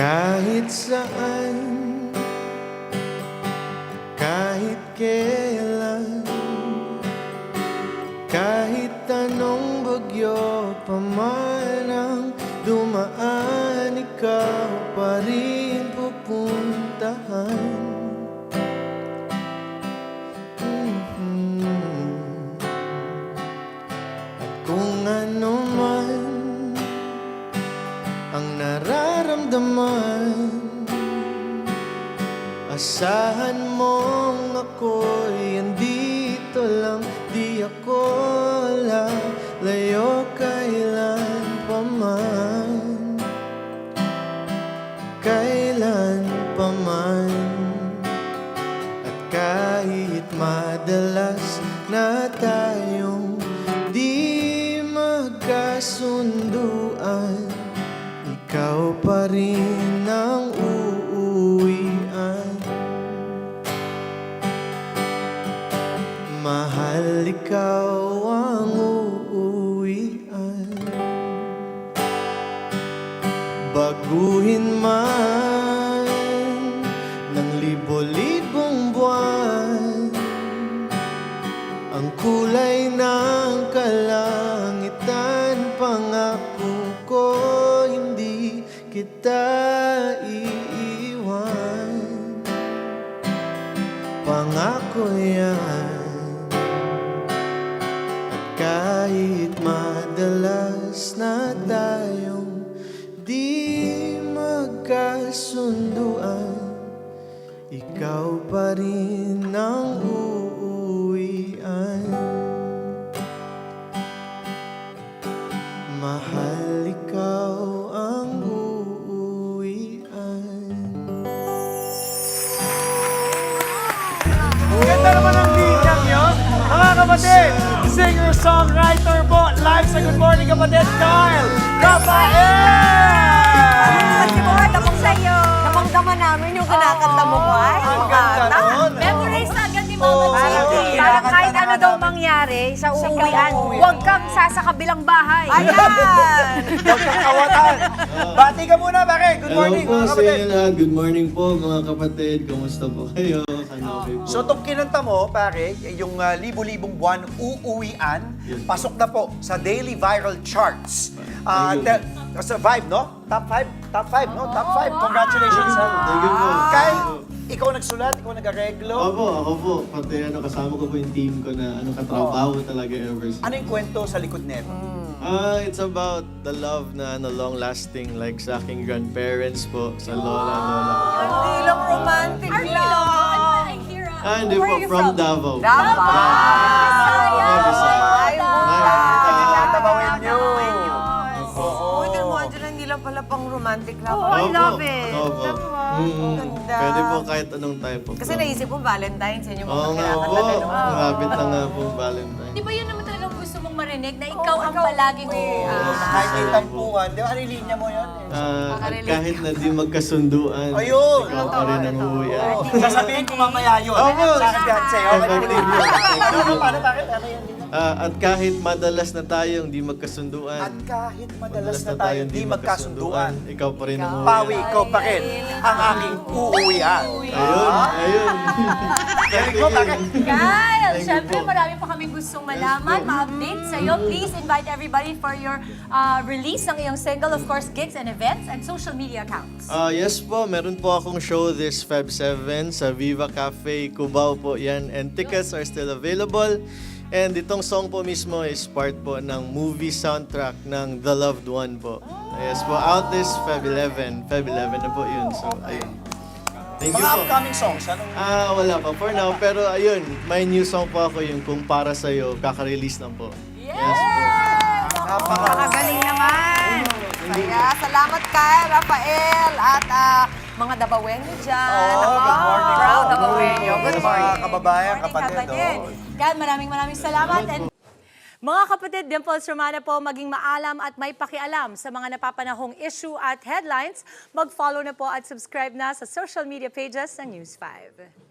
Kahit saan, kahit kailan, kahit anong bagyo pa man ang dumaan, ikaw pa rin pupuntahan. At kung ano man ang nararamdaman, asahan mong ako'y andito lang. Di ako lalayo kailan pa man, kailan pa man. At kahit madalas na tayong di magkasunduan, ikaw pa rin ang uuwian. Mahal, ikaw ang uuwian. Baguhin man ng libo-libong buwan ang kulay ng kalangitan, pangako ko hindi kita iiwan. Pangako yan. Kahit madalas na tayong di magkasunduan, ikaw pa rin ang uuwian. Mahal, ikaw ang uuwian. Ganda naman ang linyang yun. Mga kapatid, singer-songwriter po, live sa Good Morning Kapatid, Kyle Rafael! Kasi mo, tapos sa'yo. Damang-dama namin yung kinakanta mo, Kyle. Ang ganda nun. Memorize na agad ni Mama G. Parang kahit ano daw mangyari sa uuwian, huwag kang sasakabilang bahay. Ayan! Huwag kang kawatan. Bati ka muna, pare. Good morning, Hello po mga sa kapatid. inyo lahat. Good morning po mga kapatid. Kumusta po kayo? Sana okay po. So, itong kinanta mo, pare, yung libo-libong buwan, uuwian, Yes. pasok na po sa daily viral charts. Thank you. Sa Vibe, no? Top 5? Top 5, no? Top 5. Congratulations. Thank you po. Kyle, ikaw nagsulat, ikaw nag-areglo. Ako po. Pati kasama ko po yung team ko na katrabaho talaga ever since. Ano yung kwento sa likod nito? It's about the love na long-lasting, like sa aking grandparents po, sa lola ko. Hindi lang romantic lang. Hindi po, from Davao. Davao. Bisaya. Tatabawin niyo. Uy, din mo, Angela, hindi lang pala pang romantic lang. I love it. Ganda. Pwede po kahit anong type of Kasi love. naisip ko Valentine's, yun yung mga Oo nga po. kinakanta. Malapit na nga po Valentine. Di ba yun naman talagang gusto mong marinig na ikaw ang palaging Kahit may tampuhan. Di ba, ano yung linya mo yun? At kahit na di magkasunduan, Ayun! ikaw pa rin ang uuwian. Sasabihin ko mamaya yun. Opo. Sa fiancé. Okay, Effective yun. Paano, bakit? Ano yun? At kahit madalas na tayong di magkasunduan, At kahit madalas na tayo di magkasunduan, ikaw pa rin ang uuwian. Pawi, ikaw pa rin ang aking uuwian. Ayun. Galing mo, bakit? Kyle, Thank you syempre po. marami pa kaming gustong malaman, ma-update sa'yo. Please invite everybody for your release ng iyong single, of course, gigs and events and social media accounts. Yes po, meron po akong show this Feb 7 sa Viva Cafe, Cubao po yan. And tickets are still available. And itong song po mismo is part po ng movie soundtrack ng The Loved One po. Yes po, out this Feb 11. Feb 11 na po yun. So, ayun. Thank you Mga po. upcoming songs, anong... Wala pa for now. Pero ayun, may new song po ako yung Kung Para Sa'yo. Kaka-release lang po. Yes po. Nakagaling naman. Kaya, salamat kay Rafael at mga Dabawenyo dyan. Good morning. Proud Dabawenyo. Good morning. Mga kababayan, Morning, kapatid. Kyle, maraming salamat. And mga kapatid, Dimples Romana po, maging maalam at may pakialam sa mga napapanahong issue at headlines. Mag-follow na po at subscribe na sa social media pages ng News 5.